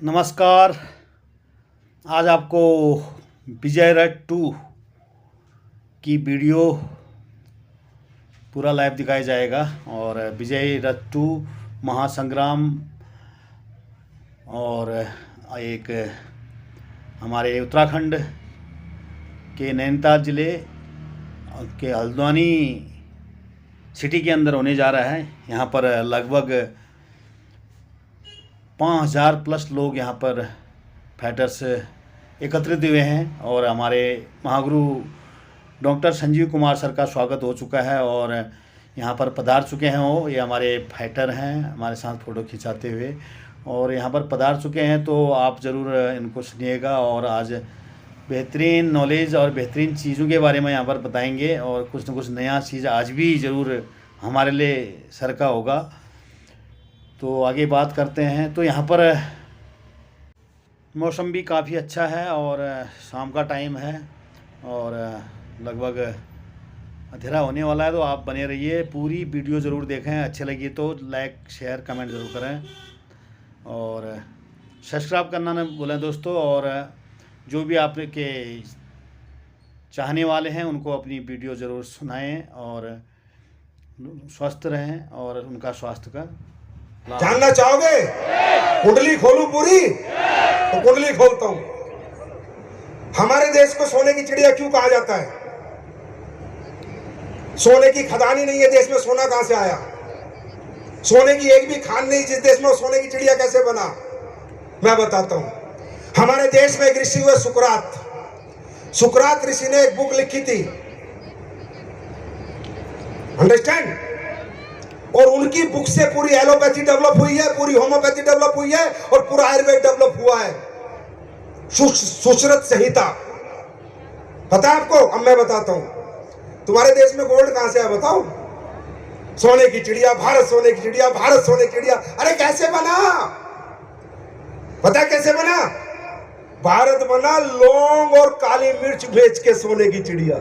नमस्कार। आज आपको विजय रथ 2 की वीडियो पूरा लाइव दिखाया जाएगा। और विजय रथ 2 महासंग्राम और एक हमारे उत्तराखंड के नैनीताल ज़िले के हल्द्वानी सिटी के अंदर होने जा रहा है। यहाँ पर लगभग 5000 प्लस लोग यहाँ पर फाइटर्स एकत्रित हुए हैं और हमारे महागुरु डॉक्टर संजीव कुमार सर का स्वागत हो चुका है और यहाँ पर पधार चुके हैं। ये हमारे फाइटर हैं, हमारे साथ फ़ोटो खिंचाते हुए और यहाँ पर पधार चुके हैं। तो आप ज़रूर इनको सुनिएगा और आज बेहतरीन नॉलेज और बेहतरीन चीज़ों के बारे में यहाँ पर बताएंगे और कुछ न कुछ नया चीज़ आज भी ज़रूर हमारे लिए सर का होगा। तो आगे बात करते हैं। तो यहाँ पर मौसम भी काफ़ी अच्छा है और शाम का टाइम है और लगभग अंधेरा होने वाला है। तो आप बने रहिए, पूरी वीडियो ज़रूर देखें। अच्छी लगी तो लाइक शेयर कमेंट ज़रूर करें और सब्सक्राइब करना न भूलें दोस्तों। और जो भी आपके चाहने वाले हैं उनको अपनी वीडियो ज़रूर सुनाएं और स्वस्थ रहें और उनका स्वास्थ्य का जानना चाहोगे? कुंडली खोलूं पूरी? तो कुंडली खोलता हूं। हमारे देश को सोने की चिड़िया क्यों कहा जाता है? सोने की खदानी नहीं है देश में, सोना कहां से आया? सोने की एक भी खान नहीं जिस देश में, सोने की चिड़िया कैसे बना? मैं बताता हूं। हमारे देश में एक ऋषि हुए सुकरात ऋषि ने एक बुक लिखी थी, अंडरस्टैंड। और उनकी बुक से पूरी एलोपैथी डेवलप हुई है, पूरी होम्योपैथी डेवलप हुई है और पूरा आयुर्वेद डेवलप हुआ है। सुश्रुत संहिता पता है आपको? अब मैं बताता हूं। तुम्हारे देश में गोल्ड कहां से है बताओ? सोने की चिड़िया, भारत सोने की चिड़िया, भारत सोने की चिड़िया। अरे कैसे बना? पता है कैसे बना? भारत बना लौंग और काली मिर्च बेच के सोने की चिड़िया।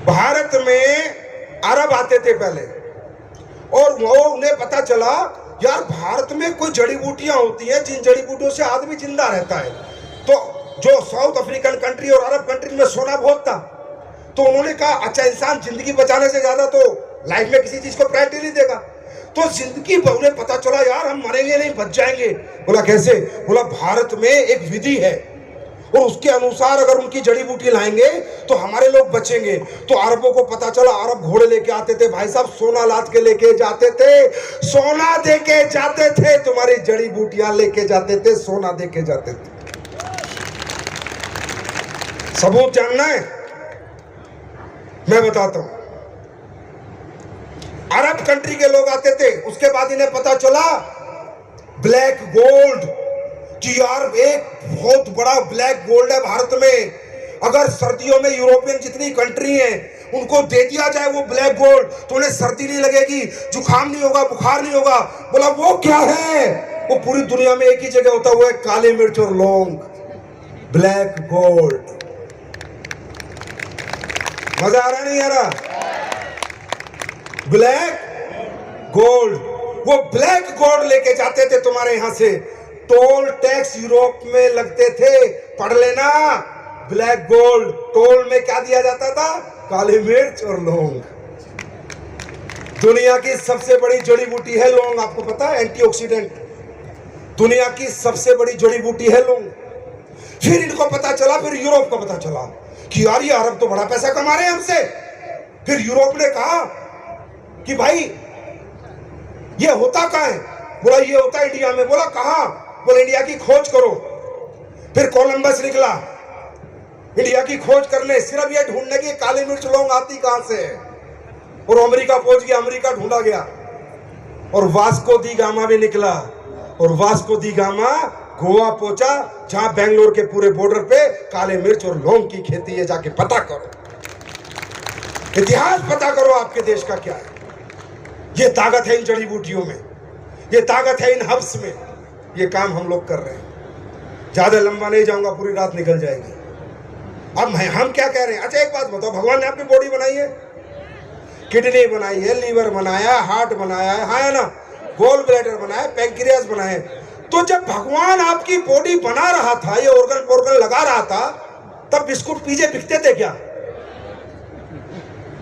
भारत में अरब आते थे पहले और वो उन्हें पता चला यार भारत में कोई जड़ी बूटियां होती हैं जिन जड़ी बूटियों से आदमी जिंदा रहता है। तो जो साउथ अफ्रीकन कंट्री और अरब कंट्री में सोना बहुत था, तो उन्होंने कहा अच्छा इंसान जिंदगी बचाने से ज्यादा तो लाइफ में किसी चीज को प्रायोरिटी नहीं देगा। तो जिंदगी उन्हें पता चला यार हम मरेंगे नहीं, बच जाएंगे। बोला कैसे? बोला भारत में एक विधि है और उसके अनुसार अगर उनकी जड़ी बूटी लाएंगे तो हमारे लोग बचेंगे। तो अरबों को पता चला, अरब घोड़े लेके आते थे भाई साहब, सोना लाद के लेके जाते थे, सोना दे के जाते थे, तुम्हारी जड़ी बूटियां लेके जाते थे, सोना दे के जाते थे। सबूत जानना है? मैं बताता हूं। अरब कंट्री के लोग आते थे, उसके बाद इन्हें पता चला ब्लैक गोल्ड कि यार एक बहुत बड़ा ब्लैक गोल्ड है भारत में। अगर सर्दियों में यूरोपियन जितनी कंट्री हैं उनको दे दिया जाए वो ब्लैक गोल्ड तो उन्हें सर्दी नहीं लगेगी, जुकाम नहीं होगा, बुखार नहीं होगा। बोला वो क्या है? वो पूरी दुनिया में एक ही जगह होता हुआ है, काली मिर्च और लौंग, ब्लैक गोल्ड। मजा आ रहा नहीं आ रहा? ब्लैक गोल्ड, वो ब्लैक गोल्ड लेके जाते थे तुम्हारे यहां से। टोल टैक्स यूरोप में लगते थे, पढ़ लेना। ब्लैक गोल्ड टोल में क्या दिया जाता था? काली मिर्च और लौंग। दुनिया की सबसे बड़ी जड़ी बूटी है लौंग, आपको पता है? एंटीऑक्सीडेंट। दुनिया की सबसे बड़ी जड़ी बूटी है लौंग। फिर इनको पता चला, फिर यूरोप को पता चला कि यार ये अरब तो बड़ा पैसा कमा रहे हैं हमसे। फिर यूरोप ने कहा कि भाई ये होता कहां है? बोला ये होता है इंडिया में। बोला कहां? बोले इंडिया की खोज करो। फिर कोलंबस निकला इंडिया की खोज करने, सिर्फ ये ढूंढने की काली मिर्च लौंग आती कहां से है। और अमेरिका पहुंच गया, अमेरिका ढूंढा गया और वास्को दी गामा भी निकला। और वास्को दी गामा गोवा पहुंचा जहां बेंगलोर के पूरे बॉर्डर पे काले मिर्च और लौंग की खेती है। जाके पता करो, इतिहास पता करो आपके देश का क्या है। ये ताकत है इन जड़ी बूटियों में, ये ताकत है इन हर्ब्स में। ये काम हम लोग कर रहे हैं। ज्यादा लंबा नहीं जाऊंगा, पूरी रात निकल जाएगी। अब हम क्या कह रहे हैं? अच्छा एक बात बताओ, भगवान ने आपकी बॉडी बनाई है, किडनी बनाई है, लीवर बनाया, हार्ट बनाया है, हाँ है ना, गोल ब्लैडर बनाया, पैंक्रियास बनाए। तो जब भगवान आपकी बॉडी बना रहा था, ये ऑर्गन पोर्गन लगा रहा था, तब बिस्कुट पीजे बिकते थे क्या?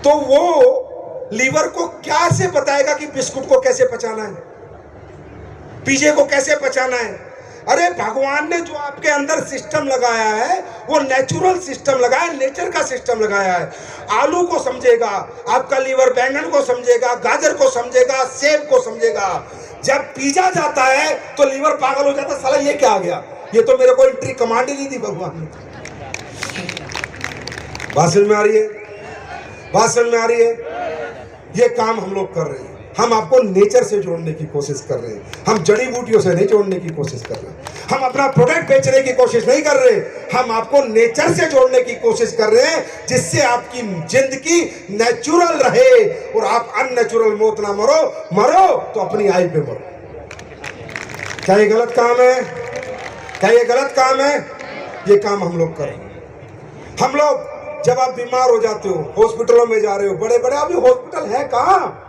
तो वो लीवर को क्या से बताएगा कि बिस्कुट को कैसे पचाना है, पीजे को कैसे पचाना है? अरे भगवान ने जो आपके अंदर सिस्टम लगाया है वो नेचुरल सिस्टम लगाया है, नेचर का सिस्टम लगाया है। आलू को समझेगा आपका लीवर, बैंगन को समझेगा, गाजर को समझेगा, सेब को समझेगा। जब पीजा जाता है तो लीवर पागल हो जाता है, साला ये क्या आ गया, ये तो मेरे को एंट्री कमांड ही नहीं दी भगवान ने। बात समझ में आ रही है? बात समझ में आ रही है? ये काम हम लोग कर रहे हैं। हम आपको नेचर से जोड़ने की कोशिश कर रहे हैं, हम जड़ी बूटियों से नहीं जोड़ने की कोशिश कर रहे हैं। हम अपना प्रोडक्ट बेचने की कोशिश नहीं कर रहे, हम आपको नेचर से जोड़ने की कोशिश कर रहे हैं, जिससे आपकी जिंदगी नेचुरल रहे और आप अननेचुरल मौत ना मरो। मरो तो अपनी आई पे मरो। क्या ये गलत काम है? क्या ये गलत काम है? ये काम हम लोग कर रहे हैं। हम लोग जब आप बीमार हो जाते हो, हॉस्पिटलों में जा रहे हो, बड़े बड़े, अभी हॉस्पिटल है कहाँ?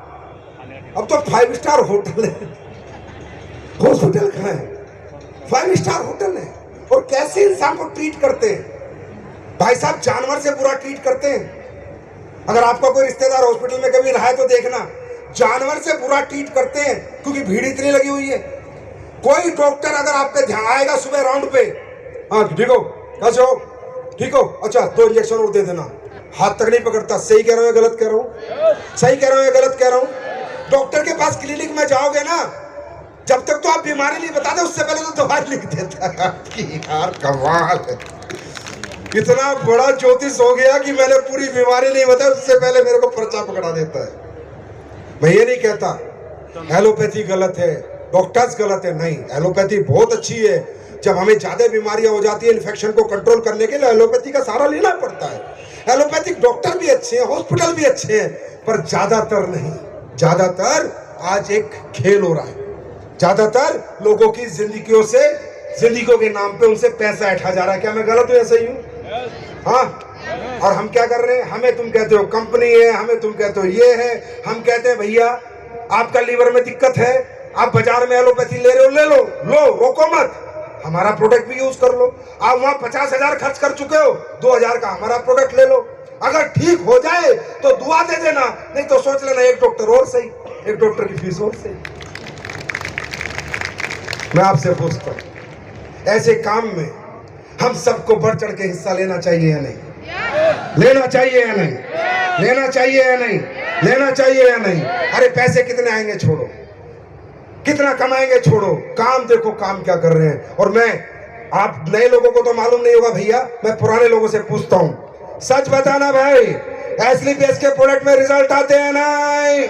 अब तो 5 स्टार होटल है, हॉस्पिटल कहाँ है? 5 स्टार होटल है। और कैसे इंसान को ट्रीट करते हैं भाई साहब, जानवर से बुरा ट्रीट करते हैं। अगर आपका कोई रिश्तेदार हॉस्पिटल में कभी रहा है तो देखना, जानवर से बुरा ट्रीट करते हैं, क्योंकि भीड़ इतनी लगी हुई है। कोई डॉक्टर अगर आपके ध्यान आएगा सुबह राउंड पे, हाँ ठीक हो, कैसे हो, ठीक हो, अच्छा 2 इंजेक्शन और दे देना, हाथ तक नहीं पकड़ता। सही कह रहा हूँ, गलत कह रहा हूँ? सही कह रहा हूँ, गलत कह रहा हूँ? डॉक्टर के पास क्लिनिक में जाओगे ना, जब तक तो आप बीमारी नहीं बताते, उससे पहले तो दवाई लिख देता है। यार कमाल है, इतना बड़ा ज्योतिष हो गया कि मैंने पूरी बीमारी नहीं बताई, उससे पहले मेरे को पर्चा पकड़ा देता है। मैं ये नहीं कहता एलोपैथी गलत है, डॉक्टर्स गलत है, नहीं, एलोपैथी बहुत अच्छी है। जब हमें ज्यादा बीमारियां हो जाती है, इन्फेक्शन को कंट्रोल करने के लिए एलोपैथी का सहारा लेना पड़ता है। एलोपैथिक डॉक्टर भी अच्छे हैं, हॉस्पिटल भी अच्छे हैं, पर ज्यादातर नहीं। ज्यादातर आज एक खेल हो रहा है, ज्यादातर लोगों की जिंदगियों से, जिंदगियों के नाम पे उनसे पैसा ऐठा जा रहा है। क्या मैं गलत हूं या सही हूं? हाँ। और हम क्या कर रहे हैं? हमें तुम कहते हो कंपनी है, हमें तुम कहते हो ये है, हम कहते हैं भैया आपका लीवर में दिक्कत है, आप बाजार में एलोपैथी ले रहे हो, ले लो, लो, रोको मत, हमारा प्रोडक्ट भी यूज कर लो। आप वहां 50,000 खर्च कर चुके हो, 2,000 का हमारा प्रोडक्ट ले लो। अगर ठीक हो जाए तो दुआ दे देना, नहीं तो सोच लेना एक डॉक्टर और सही, एक डॉक्टर की फीस और सही। मैं आपसे पूछता हूं, ऐसे काम में हम सबको बढ़ चढ़ के हिस्सा लेना चाहिए या नहीं? लेना चाहिए या नहीं? लेना चाहिए या नहीं? लेना चाहिए या नहीं? अरे पैसे कितने आएंगे छोड़ो, कितना कमाएंगे छोड़ो, काम देखो काम क्या कर रहे हैं। और मैं, आप नए लोगों को तो मालूम नहीं होगा भैया, मैं पुराने लोगों से पूछता हूं, सच बताना भाई, एस्लीपेस के प्रोडक्ट में रिजल्ट आते हैं नहीं?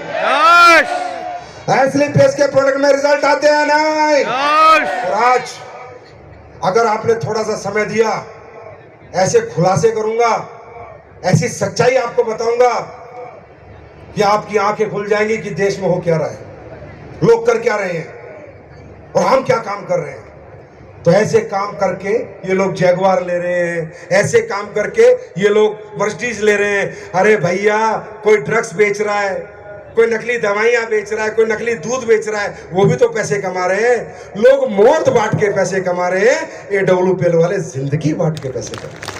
एस्लीपेस के प्रोडक्ट में रिजल्ट आते हैं नहीं? और आज अगर आपने थोड़ा सा समय दिया, ऐसे खुलासे करूंगा, ऐसी सच्चाई आपको बताऊंगा कि आपकी आंखें खुल जाएंगी कि देश में हो क्या रहा है, लोग कर क्या रहे हैं और हम क्या काम कर रहे हैं। तो ऐसे काम करके ये लोग जैगवार ले रहे हैं, ऐसे काम करके ये लोग मर्सिडीज ले रहे हैं। अरे भैया, कोई ड्रग्स बेच रहा है, कोई नकली दवाइयां बेच रहा है, कोई नकली दूध बेच रहा है, वो भी तो पैसे कमा रहे हैं। लोग मौत बांट के पैसे कमा रहे हैं, AWPL वाले जिंदगी बांट के पैसे कमा रहे हैं।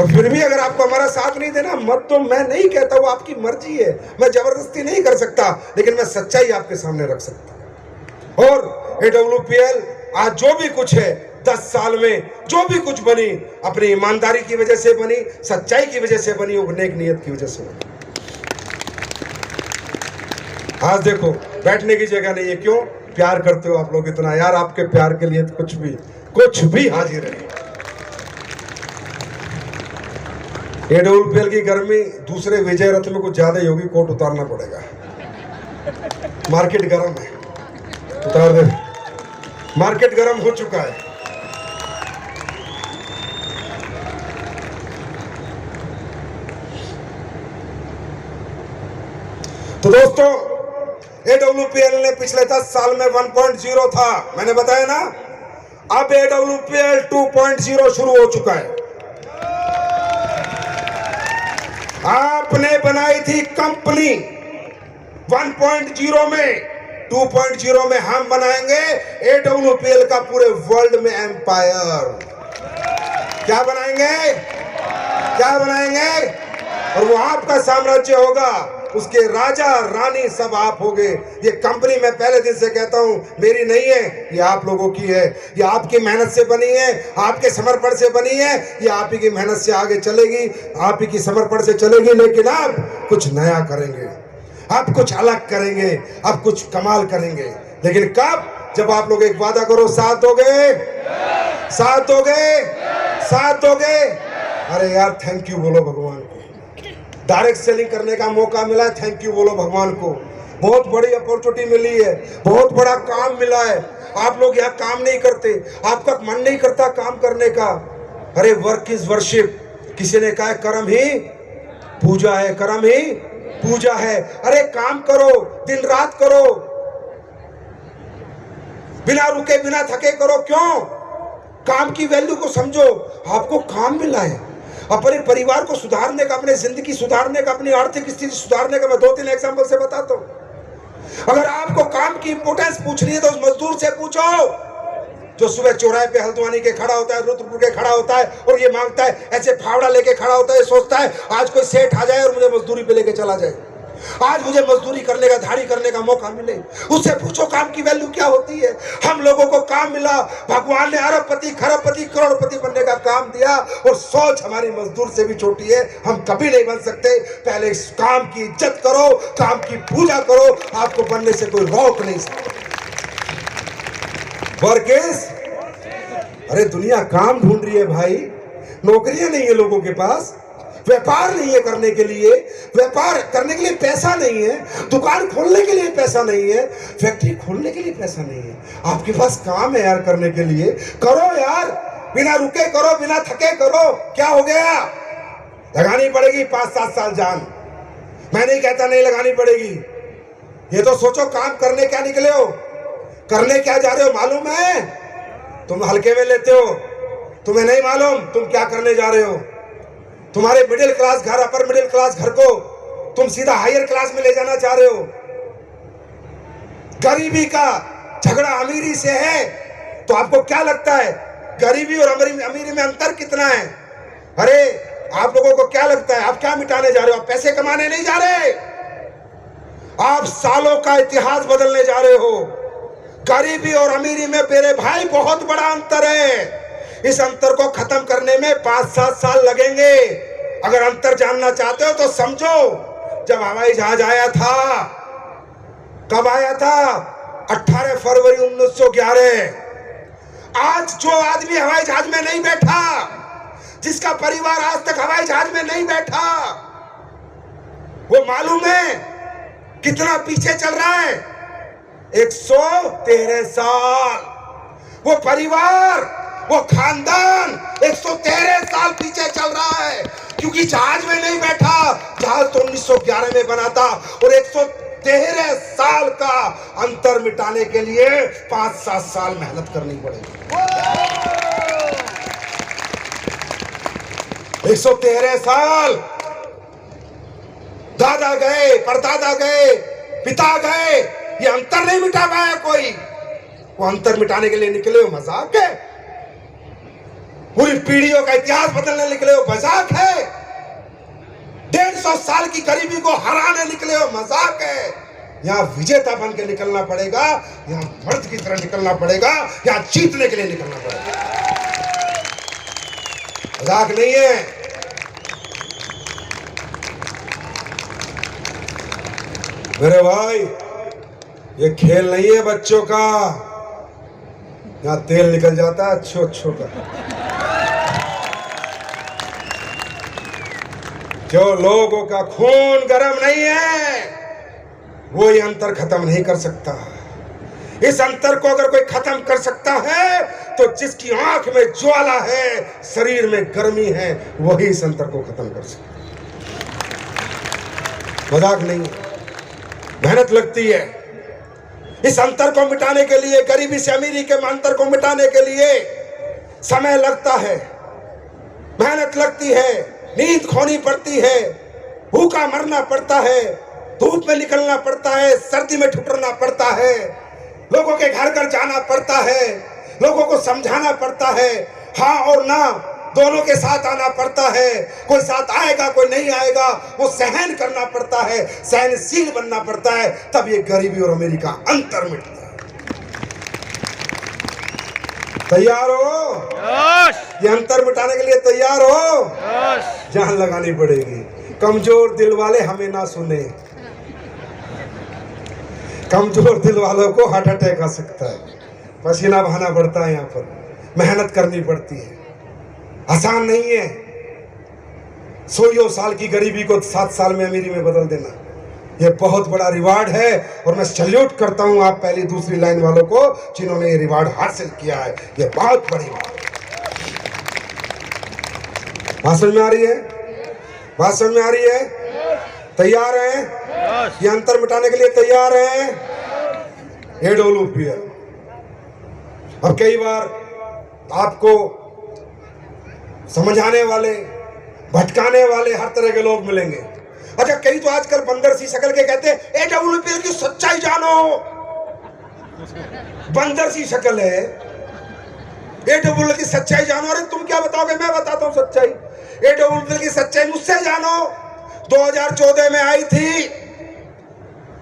और फिर भी अगर आपको हमारा साथ नहीं देना मत, तो मैं नहीं कहता, वो आपकी मर्जी है, मैं जबरदस्ती नहीं कर सकता, लेकिन मैं सच्चाई आपके सामने रख सकता। और AWPL आज जो भी कुछ है, 10 साल में जो भी कुछ बनी, अपनी ईमानदारी की वजह से बनी, सच्चाई की वजह से बनी, वो नेक नियत की वजह से बनी। आज देखो बैठने की जगह नहीं है, क्यों? प्यार करते हो आप लोग इतना, यार आपके प्यार के लिए तो कुछ भी हाजिर है। AWPL की गर्मी दूसरे विजय रथ में कुछ ज्यादा ही होगी, कोट उतारना पड़ेगा, मार्केट गर्म है, उतार दे, मार्केट गर्म हो चुका है। तो दोस्तों, AWPL ने पिछले 10 साल में 1.0 था, मैंने बताया ना, अब AWPL 2.0 शुरू हो चुका है। अब आपने बनाई थी कंपनी 1.0 में, 2.0 में हम बनाएंगे AWPL का पूरे वर्ल्ड में एम्पायर। क्या बनाएंगे? क्या बनाएंगे? और वो आपका साम्राज्य होगा, उसके राजा रानी सब आप होगे। ये कंपनी मैं पहले दिन से कहता हूं मेरी नहीं है, ये आप लोगों की है। ये आपकी मेहनत से बनी है, आपके समर्पण से बनी है। ये आप ही की मेहनत से आगे चलेगी, आप ही की समर्पण से चलेगी। लेकिन आप कुछ नया करेंगे, आप कुछ अलग करेंगे, आप कुछ कमाल करेंगे। लेकिन कब? जब आप लोग एक वादा करो, साथ दोगे, साथ दोगे, साथ दोगे। अरे यार थैंक यू बोलो भगवान को, डायरेक्ट सेलिंग करने का मौका मिला है, थैंक यू बोलो भगवान को। बहुत बड़ी अपॉर्चुनिटी मिली है, बहुत बड़ा काम मिला है। आप लोग यहाँ काम नहीं करते, आपका मन नहीं करता काम करने का। अरे वर्क इज वर्शिप, किसी ने कहा कर्म ही पूजा है, कर्म ही पूजा है। अरे काम करो, दिन रात करो, बिना रुके बिना थके करो। क्यों? काम की वैल्यू को समझो। आपको काम मिला है, अपने परिवार को सुधारने का, अपने जिंदगी सुधारने का, अपनी आर्थिक स्थिति सुधारने का। मैं 2-3 एग्जांपल से बताता हूं। अगर आपको काम की इंपोर्टेंस पूछनी है तो उस मजदूर से पूछो जो सुबह चौराहे पे हल्द्वानी के खड़ा होता है, रुद्रपुर के खड़ा होता है और ये मांगता है, ऐसे फावड़ा लेके खड़ा होता है, सोचता है आज कोई सेठ आ जाए और मुझे मजदूरी पे लेके चला जाए, आज मुझे मजदूरी करने का, धाड़ी करने का मौका मिले। उससे पूछो काम की वैल्यू क्या होती है। हम लोगों को काम मिला, भगवान ने अरबपति, खरबपति, करोड़पति बनने का काम दिया और सोच हमारी मजदूर से भी छोटी है। हम कभी नहीं बन सकते। पहले इस काम की इज्जत करो, काम की पूजा करो, आपको बनने से कोई रोक नहीं सकता। वर्क इज, अरे दुनिया काम ढूंढ रही है भाई, नौकरियां नहीं है लोगों के पास, व्यापार नहीं है करने के लिए, व्यापार करने के लिए पैसा नहीं है, दुकान खोलने के लिए पैसा नहीं है, फैक्ट्री खोलने के लिए पैसा नहीं है। आपके पास काम है यार करने के लिए, करो यार, बिना रुके करो, बिना थके करो। क्या हो गया? लगानी पड़ेगी 5-7 साल जान। मैं नहीं कहता नहीं लगानी पड़ेगी। ये तो सोचो काम करने क्या निकले हो, करने क्या जा रहे हो मालूम है? तुम हल्के में लेते हो, तुम्हें नहीं मालूम तुम क्या करने जा रहे हो। तुम्हारे मिडिल क्लास घर, अपर मिडिल क्लास घर को तुम सीधा हायर क्लास में ले जाना चाह रहे हो। गरीबी का झगड़ा अमीरी से है, तो आपको क्या लगता है गरीबी और अमीरी में अंतर कितना है? अरे आप लोगों को क्या लगता है आप क्या मिटाने जा रहे हो? आप पैसे कमाने नहीं जा रहे, आप सालों का इतिहास बदलने जा रहे हो। गरीबी और अमीरी में मेरे भाई बहुत बड़ा अंतर है। इस अंतर को खत्म करने में 5-7 साल लगेंगे। अगर अंतर जानना चाहते हो तो समझो, जब हवाई जहाज आया था, कब आया था? 18 फरवरी 1911। आज जो आदमी हवाई जहाज में नहीं बैठा, जिसका परिवार आज तक हवाई जहाज में नहीं बैठा, वो मालूम है कितना पीछे चल रहा है? 113 साल। वो परिवार, वो खानदान 113 साल पीछे चल रहा है, क्योंकि जहाज में नहीं बैठा। जहाज तो 1911 में बना था और 113 साल का अंतर मिटाने के लिए 5-7 साल मेहनत करनी पड़ेगी। 113 साल। दादा गए, परदादा गए, पिता गए, ये अंतर नहीं मिटा पाया कोई। वो अंतर मिटाने के लिए निकले हो, मजाक है? पूरी पीढ़ियों का इतिहास बदलने निकले हो, मजाक है? 150 साल की गरीबी को हराने निकले हो, मजाक है? यहाँ विजेता बन के निकलना पड़ेगा, यहाँ मर्द की तरह निकलना पड़ेगा, यहाँ जीतने के लिए निकलना पड़ेगा, मजाक नहीं है। मेरे भाई ये खेल नहीं है बच्चों का, यहाँ तेल निकल जाता है अच्छो का। जो लोगों का खून गर्म नहीं है वो ये अंतर खत्म नहीं कर सकता। इस अंतर को अगर कोई खत्म कर सकता है तो जिसकी आंख में ज्वाला है, शरीर में गर्मी है, वही इस अंतर को खत्म कर सकता। मजाक नहीं, मेहनत लगती है इस अंतर को मिटाने के लिए। गरीबी से अमीरी के अंतर को मिटाने के लिए समय लगता है, मेहनत लगती है, नींद खोनी पड़ती है, भूखा मरना पड़ता है, धूप में निकलना पड़ता है, सर्दी में ठुकरना पड़ता है, लोगों के घर घर जाना पड़ता है, लोगों को समझाना पड़ता है, हाँ और ना दोनों के साथ आना पड़ता है। कोई साथ आएगा कोई नहीं आएगा, वो सहन करना पड़ता है, सहनशील बनना पड़ता है, तब ये गरीबी और अमीरी का अंतर मिटता है। तैयार हो? ये अंतर मिटाने के लिए तैयार हो? जान लगानी पड़ेगी। कमजोर दिल वाले हमें ना सुने, कमजोर दिल वालों को हार्ट अटैक आ सकता है, पसीना बहाना पड़ता है, यहाँ पर मेहनत करनी पड़ती है, आसान नहीं है। 100 साल की गरीबी को 7 साल में अमीरी में बदल देना, ये बहुत बड़ा रिवार्ड है। और मैं सैल्यूट करता हूं आप पहली दूसरी लाइन वालों को जिन्होंने ये रिवार्ड हासिल किया है, ये बहुत बड़ी बात। बात समझ में आ रही है? बात समझ में आ रही है? तैयार हैं? ये अंतर मिटाने के लिए तैयार हैं? AWPL। और कई बार आपको समझाने वाले, भटकाने वाले हर तरह के लोग मिलेंगे। अच्छा, कई तो आजकल बंदर सी शक्ल के कहते हैं AWPL की सच्चाई जानो। बंदर सी शक्ल है, AWPL की सच्चाई जानो। अरे तुम क्या बताओगे, मैं बताता हूं सच्चाई। AWPL की सच्चाई मुझसे जानो। 2014 में आई थी,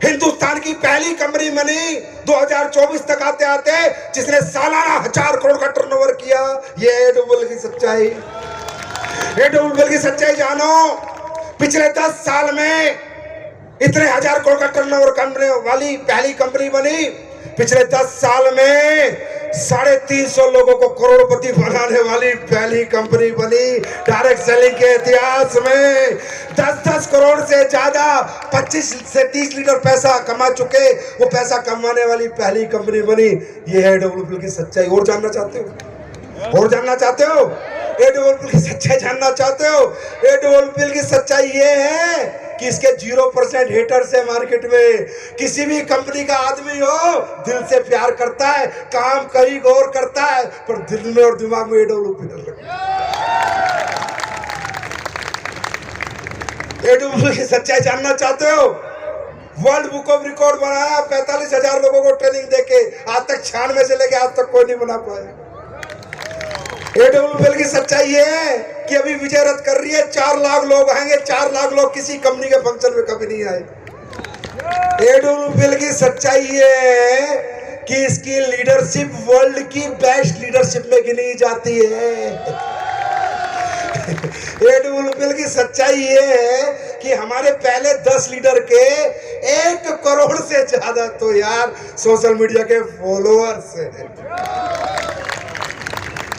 हिंदुस्तान की पहली कंपनी बनी, 2024 तक आते आते जिसने सालाना 1000 करोड़ का टर्नओवर किया। ये AWPL की सच्चाई। AWPL की सच्चाई जानो। पिछले 10 साल में इतने 1000 करोड़ का टर्नओवर करने वाली पहली कंपनी बनी। पिछले 10 साल में 350 लोगों को करोड़पति बनाने वाली पहली कंपनी बनी। डायरेक्ट सेलिंग के इतिहास में 10-10 करोड़ से ज्यादा 25 से 30 लीटर पैसा कमा चुके, वो पैसा कमाने वाली पहली कंपनी बनी। ये है AWPL की सच्चाई। और जानना चाहते हो? और जानना चाहते हो? AWPL की सच्चाई जानना चाहते हो? AWPL की सच्चाई ये है कि इसके 0% हेटर्स है मार्केट में। किसी भी कंपनी का आदमी हो, दिल से प्यार करता है, काम कहीं और करता है, पर दिल में और दिमाग में AWPL लगता है। AWPL की सच्चाई जानना चाहते हो? वर्ल्ड बुक ऑफ रिकॉर्ड बनाया 45,000 लोगों को ट्रेनिंग देके, आज तक 96 से लेके आज तक कोई नहीं बना पाया। AWPL की सच्चाई ये है कि अभी विजय रथ कर रही है, 4 लाख लोग आएंगे। 4 लाख लोग किसी कंपनी के फंक्शन में कभी नहीं आए। AWPL की सच्चाई ये है कि इसकी लीडरशिप वर्ल्ड की बेस्ट लीडरशिप में गिनी जाती है। AWPL की सच्चाई ये है कि हमारे पहले 10 लीडर के 1 करोड़ से ज्यादा तो यार सोशल मीडिया के फॉलोअर्स हैं।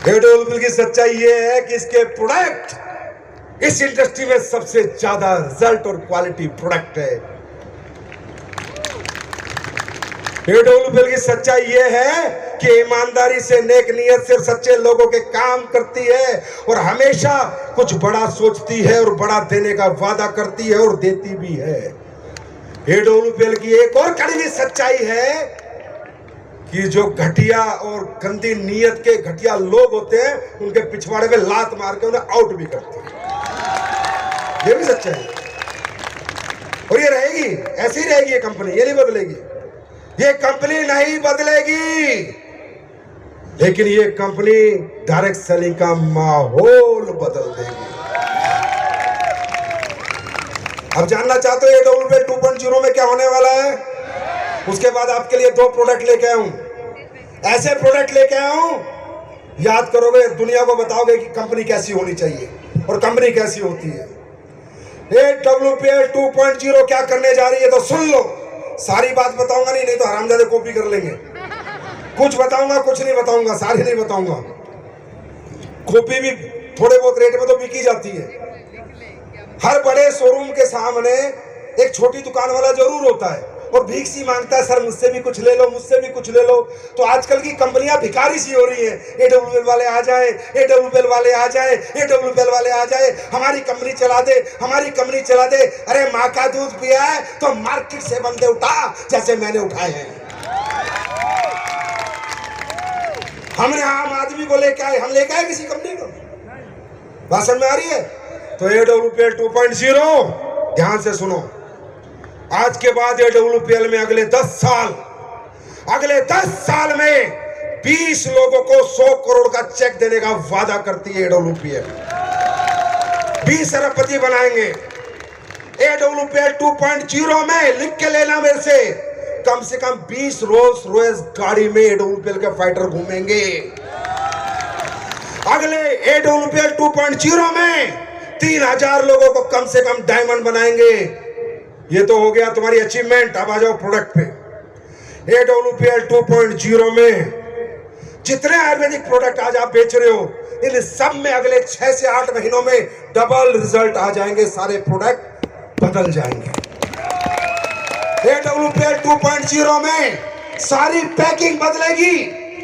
AWPL की सच्चाई ये है कि इसके प्रोडक्ट इस इंडस्ट्री में सबसे ज्यादा रिजल्ट और क्वालिटी प्रोडक्ट है। AWPL की सच्चाई ये है कि ईमानदारी से, नेक नियत से, सच्चे लोगों के काम करती है और हमेशा कुछ बड़ा सोचती है और बड़ा देने का वादा करती है और देती भी है। AWPL की एक और कड़ी हुई सच्चाई है कि जो घटिया और गंदी नीयत के घटिया लोग होते हैं, उनके पिछवाड़े में लात मार के उन्हें आउट भी करते हैं। ये भी सच्चाई है और ये रहेगी, ऐसी ही रहेगी ये कंपनी, ये नहीं बदलेगी। ये कंपनी नहीं बदलेगी, लेकिन ये कंपनी डायरेक्ट सेलिंग का माहौल बदल देगी। अब जानना चाहते हो AWPL 2.0 में क्या होने वाला है? उसके बाद आपके लिए 2 प्रोडक्ट लेके आया हूं। ऐसे प्रोडक्ट लेके आया हूं, याद करोगे, दुनिया को बताओगे कि कंपनी कैसी होनी चाहिए और कंपनी कैसी होती है। AWPL 2.0 क्या करने जा रही है तो सुन लो। सारी बात बताऊंगा नहीं तो हरामजादे कॉपी कर लेंगे। कुछ बताऊंगा, कुछ नहीं बताऊंगा, सारी नहीं बताऊंगा। कॉपी भी थोड़े बहुत रेट में तो बिकी जाती है। हर बड़े शोरूम के सामने एक छोटी दुकान वाला जरूर होता है और भीख सी मांगता है, सर मुझसे भी कुछ ले लो, मुझसे भी कुछ ले लो। तो आजकल की कंपनियां भिखारी सी हो रही हैं। AWPL वाले आ जाए, AWPL वाले आ जाए, AWPL वाले आ जाए, हमारी कंपनी चला दे, हमारी कंपनी चला दे। अरे माँ का दूध पिया है तो मार्केट से बंदे उठा, जैसे मैंने उठाए हैं। हमने आम आदमी को लेके आए, हम लेके आए किसी कंपनी को? बात समझ में आ रही है? तो AWPL 2.0 ध्यान से सुनो, आज के बाद AWPL में अगले 10 साल में 20 लोगों को 100 करोड़ का चेक देने का वादा करती है AWPL। 20 अरबपति बनाएंगे। AWPL 2.0 में लिख के लेना मेरे से कम 20 रोल्स रॉयस गाड़ी में AWPL के फाइटर घूमेंगे। अगले AWPL 2.0 में 3000 लोगों को कम से कम डायमंड बनाएंगे। ये तो हो गया तुम्हारी अचीवमेंट। अब आ जाओ प्रोडक्ट पे। AWPL 2.0 में जितने आयुर्वेदिक प्रोडक्ट आज आप बेच रहे हो, इन सब में अगले 6 से 8 महीनों में डबल रिजल्ट आ जाएंगे। सारे प्रोडक्ट बदल जाएंगे। AWPL 2.0 में सारी पैकिंग बदलेगी,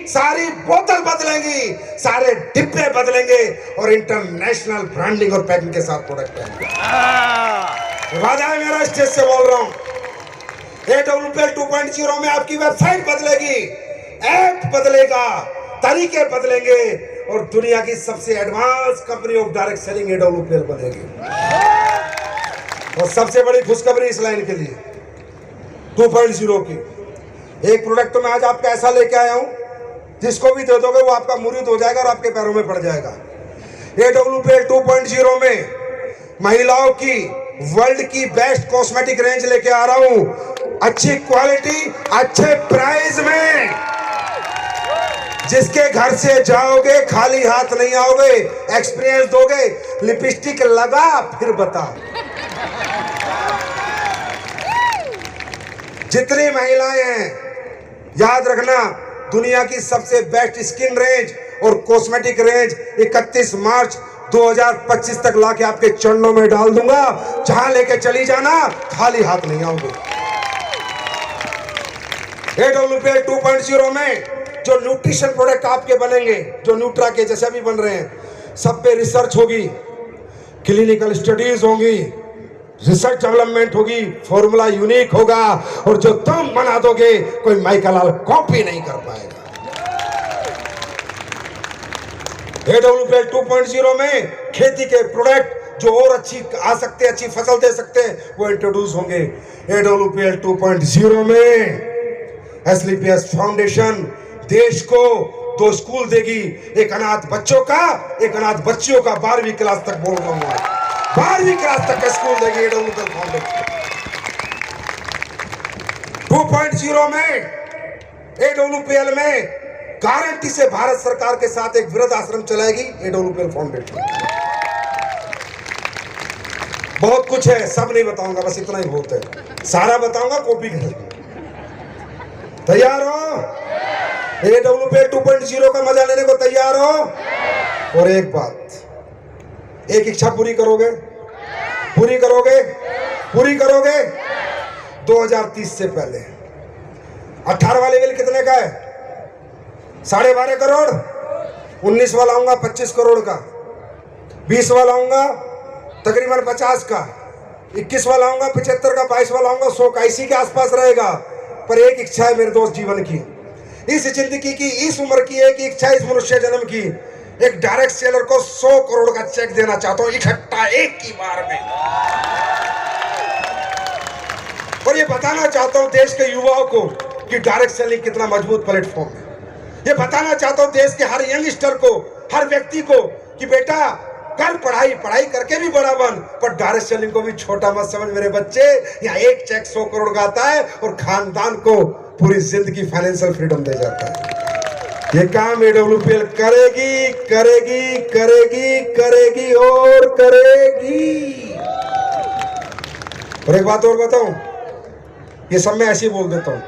सारी बोतल बदलेंगी, सारे डिब्बे बदलेंगे और इंटरनेशनल ब्रांडिंग और पैकिंग के साथ प्रोडक्ट आएंगे। वादा है मेरा, स्टेज से बोल रहा हूं। AWPL 2.0 में आपकी वेबसाइट बदलेगी, ऐप बदलेगा, तरीके बदलेंगे और दुनिया की सबसे advance company of direct selling AWPL बनेगी। और सबसे बड़ी खुशखबरी इस लाइन के लिए 2.0 की, एक प्रोडक्ट तो मैं आज आपका ऐसा लेके आया हूं, जिसको भी दे दोगे वो आपका मुरीद हो जाएगा और आपके पैरों में पड़ जाएगा। AWPL 2.0 में महिलाओं की वर्ल्ड की बेस्ट कॉस्मेटिक रेंज लेके आ रहा हूं, अच्छी क्वालिटी, अच्छे प्राइस में, जिसके घर से जाओगे खाली हाथ नहीं आओगे, एक्सपीरियंस दोगे। लिपस्टिक लगा फिर बता। जितनी महिलाएं हैं, याद रखना, दुनिया की सबसे बेस्ट स्किन रेंज और कॉस्मेटिक रेंज 31 मार्च 2025 तक लाके आपके चरणों में डाल दूंगा। जहां लेके चली जाना, खाली हाथ नहीं आओगे। AWPL 2.0 में जो न्यूट्रिशन प्रोडक्ट आपके बनेंगे, जो न्यूट्रा के जैसे भी बन रहे हैं, सब पे रिसर्च होगी, क्लिनिकल स्टडीज होंगी, रिसर्च डेवलपमेंट होगी, फॉर्मूला यूनिक होगा और जो तुम बना दोगे कोई माइकल कॉपी नहीं कर पाएगा। AWPL 2.0 में खेती के प्रोडक्ट जो और अच्छी आ सकते हैं, अच्छी फसल दे सकते हैं, वो इंट्रोड्यूस होंगे। AWPL 2.0 में SLPS फाउंडेशन देश को 2 स्कूल देगी, एक अनाथ बच्चों का, एक अनाथ बच्चियों का। 12वीं क्लास तक बोल रहा हूं, 12वीं क्लास तक का स्कूल देगी AWPL फाउंडेशन। 2.0 में AWPL में गारंटी से भारत सरकार के साथ एक वृद्ध आश्रम चलाएगी AWPL फाउंडेशन। बहुत कुछ है, सब नहीं बताऊंगा, बस इतना ही बहुत है। सारा बताऊंगा, कॉपी कर। तैयार हो? AWPL 2.0 का मजा लेने को तैयार हो? और एक बात, एक इच्छा पूरी करोगे? पूरी करोगे? पूरी करोगे? 2030 से पहले 18 वाले बिल कितने का है? 12.5 करोड़। 19 वाला आऊंगा 25 करोड़ का। 20 वाला आऊंगा तकरीबन 50 का। 21 वाला आऊंगा 75 का। 22 वाला आऊंगा 100 का। इसी के आसपास रहेगा। पर एक इच्छा है मेरे दोस्त जीवन की, इस जिंदगी की, इस उम्र की एक इच्छा, इस मनुष्य जन्म की, एक डायरेक्ट सेलर को 100 करोड़ का चेक देना चाहता हूं, इकट्ठा एक की बार में। और ये बताना चाहता हूं देश के युवाओं को कि डायरेक्ट सेलिंग कितना मजबूत प्लेटफॉर्म है। ये बताना चाहता हूं देश के हर यंगस्टर को, हर व्यक्ति को कि बेटा कर पढ़ाई, पढ़ाई करके भी बड़ा बन, पर डायरेक्ट सेलिंग को भी छोटा मत समझ मेरे बच्चे। यहाँ एक चेक 100 करोड़ का आता है और खानदान को पूरी जिंदगी फाइनेंशियल फ्रीडम दे जाता है। ये काम AWPL करेगी, करेगी, करेगी, करेगी और करेगी। और एक बात और बताऊं, ये सब मैं ऐसे ही बोल देता हूं।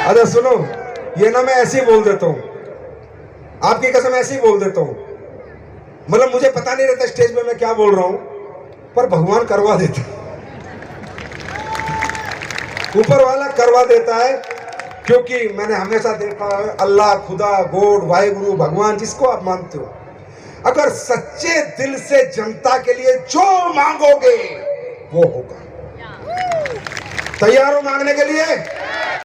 अरे सुनो, ये ना मैं ऐसे ही बोल देता हूं, आपकी कसम ऐसे ही बोल देता हूं। मतलब मुझे पता नहीं रहता स्टेज पे मैं क्या बोल रहा हूं, पर भगवान करवा देता है, ऊपर वाला करवा देता है। क्योंकि मैंने हमेशा देखा है, अल्लाह, खुदा, गॉड, वाहिगुरु, भगवान, जिसको आप मानते हो, अगर सच्चे दिल से जनता के लिए जो मांगोगे वो होगा। तैयार हो मांगने के लिए?